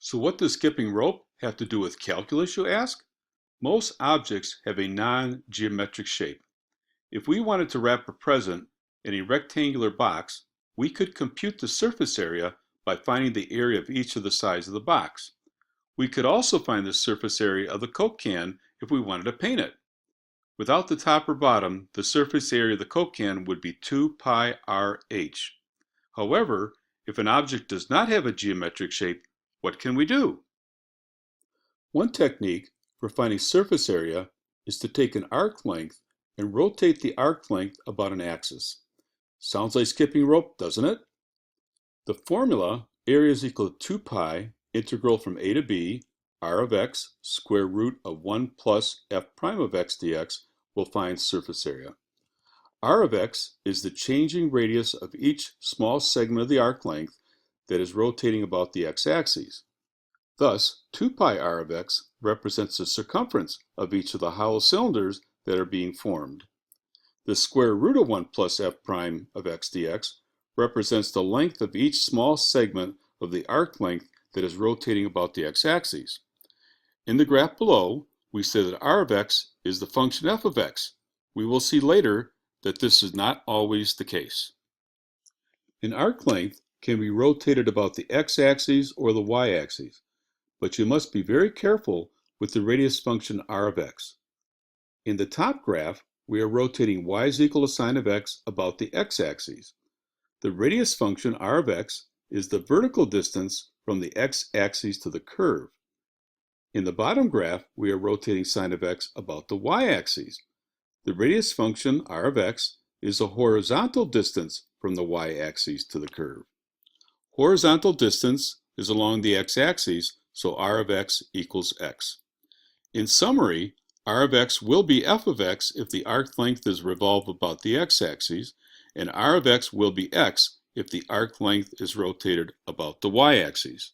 So what does skipping rope have to do with calculus, you ask? Most objects have a non-geometric shape. If we wanted to wrap a present in a rectangular box, we could compute the surface area by finding the area of each of the sides of the box. We could also find the surface area of the Coke can if we wanted to paint it. Without the top or bottom, the surface area of the Coke can would be 2 pi r(h). However, if an object does not have a geometric shape, what can we do? One technique for finding surface area is to take an arc length and rotate the arc length about an axis. Sounds like skipping rope, doesn't it? The formula, area is equal to 2 pi integral from a to b r of x square root of 1 plus f prime of x dx, will find surface area. R of x is the changing radius of each small segment of the arc length that is rotating about the x-axis. Thus, 2 pi r of x represents the circumference of each of the hollow cylinders that are being formed. The square root of 1 plus f prime of x dx represents the length of each small segment of the arc length that is rotating about the x-axis. In the graph below, we say that r of x is the function f of x. We will see later that this is not always the case. An arc length can be rotated about the x-axis or the y-axis, but you must be very careful with the radius function r of x. In the top graph, we are rotating y is equal to sine of x about the x-axis. The radius function r of x is the vertical distance from the x-axis to the curve. In the bottom graph, we are rotating sine of x about the y-axis. The radius function r of x is the horizontal distance from the y-axis to the curve. Horizontal distance is along the x-axis, so r of x equals x. In summary, r of x will be f of x if the arc length is revolved about the x-axis, and r of x will be x if the arc length is rotated about the y-axis.